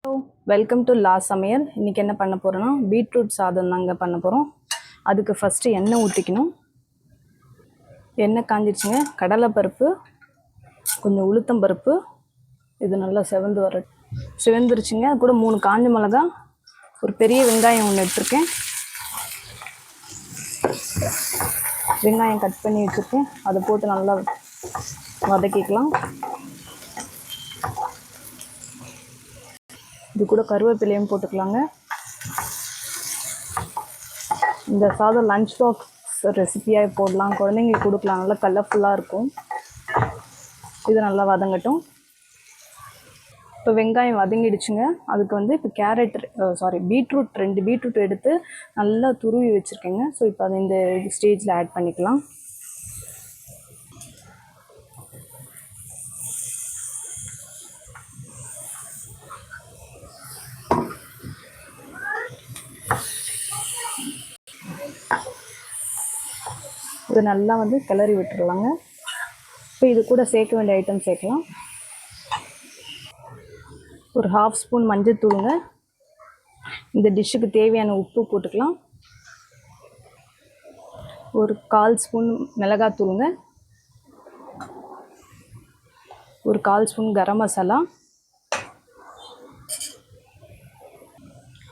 Hello, welcome to லா சமையல். இன்றைக்கி என்ன பண்ண போகிறோன்னா பீட்ரூட் சாதம் தாங்க பண்ண போகிறோம். அதுக்கு ஃபஸ்ட்டு எண்ணெய் ஊற்றிக்கணும். எண்ணெய் காஞ்சிடுச்சுங்க. கடலைப்பருப்பு, கொஞ்சம் உளுத்தம்பருப்பு, இது நல்லா செவந்துருச்சுங்க. அது கூட 3 காஞ்ச மிளகா, ஒரு பெரிய வெங்காயம் ஒன்று எடுத்துருக்கேன். வெங்காயம் கட் பண்ணி வச்சுருக்கேன். அதை போட்டு நல்லா வதக்கிக்கலாம். இது கூட கருவேப்பிலையும் போட்டுக்கலாங்க. இந்த சாதம் லஞ்ச் பாக்ஸ் ரெசிபியாக போடலாம், குழந்தைங்களுக்கு கொடுக்கலாம், நல்லா கலர்ஃபுல்லாக இருக்கும். இது நல்லா வதங்கட்டும். இப்போ வெங்காயம் வதங்கிடுச்சுங்க. அதுக்கு வந்து இப்போ பீட்ரூட் 2 பீட்ரூட் எடுத்து நல்லா துருவி வச்சுருக்கேங்க. ஸோ இப்போ அதை இந்த ஸ்டேஜில் ஆட் பண்ணிக்கலாம். இது நல்லா வந்து கிளறி விட்டுடலாங்க. இப்போ இது கூட சேர்க்க வேண்டிய ஐட்டம் சேர்க்கலாம். ஒரு 1/2 ஸ்பூன் மஞ்சள் தூளுங்க. இந்த டிஷ்ஷுக்கு தேவையான உப்பு போட்டுக்கலாம். ஒரு 1/4 ஸ்பூன் மிளகாத்தூளுங்க. ஒரு 1/4 ஸ்பூன் கரம் மசாலா.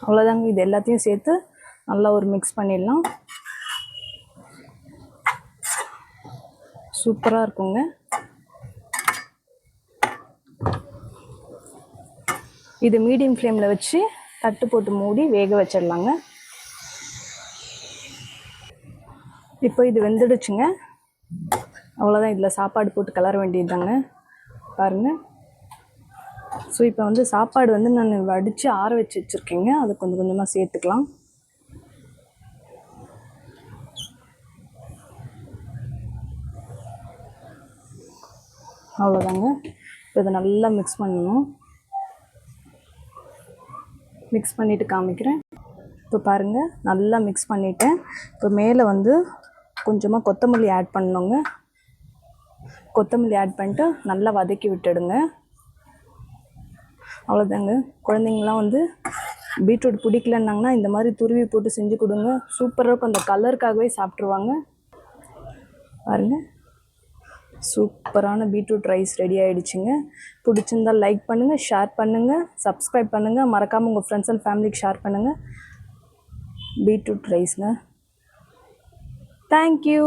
அவ்வளோதாங்க. இது எல்லாத்தையும் சேர்த்து நல்லா ஒரு மிக்ஸ் பண்ணிடலாம். சூப்பராக இருக்குங்க. இது மீடியம் ஃப்ளேமில் வச்சு தட்டு போட்டு மூடி வேக வச்சிடலாங்க. இப்போ இது வெந்துடுச்சுங்க. அவ்வளோதான். இதில் சாப்பாடு போட்டு கிளற வேண்டியது தாங்க. பாருங்கள். ஸோ இப்போ வந்து சாப்பாடு வந்து நான் வடித்து ஆற வச்சு வச்சுருக்கேங்க. அதை கொஞ்சம் கொஞ்சமாக சேர்த்துக்கலாம். அவ்வளோதாங்க. இப்போ இதை நல்லா மிக்ஸ் பண்ணணும். மிக்ஸ் பண்ணிவிட்டு காமிக்கிறேன். இப்போ பாருங்கள், நல்லா மிக்ஸ் பண்ணிவிட்டேன். இப்போ மேலே வந்து கொஞ்சமாக கொத்தமல்லி ஆட் பண்ணணுங்க. கொத்தமல்லி ஆட் பண்ணிட்டு நல்லா வதக்கி விட்டுடுங்க. அவ்வளோதாங்க. குழந்தைங்களாம் வந்து பீட்ரூட் பிடிக்கலன்னாங்கன்னா இந்த மாதிரி துருவி போட்டு செஞ்சு கொடுங்க. சூப்பராக இருக்கும். அந்த கலருக்காகவே சாப்பிட்ருவாங்க. பாருங்கள், சூப்பரான பீட்ரூட் ரைஸ் ரெடி ஆகிடுச்சுங்க. பிடிச்சிருந்தால் லைக் பண்ணுங்கள், ஷேர் பண்ணுங்கள், சப்ஸ்கிரைப் பண்ணுங்கள். மறக்காமல் உங்கள் ஃப்ரெண்ட்ஸ் அண்ட் ஃபேமிலிக்கு ஷேர் பண்ணுங்கள். பீட்ரூட் ரைஸ்ங்க. தேங்க்யூ.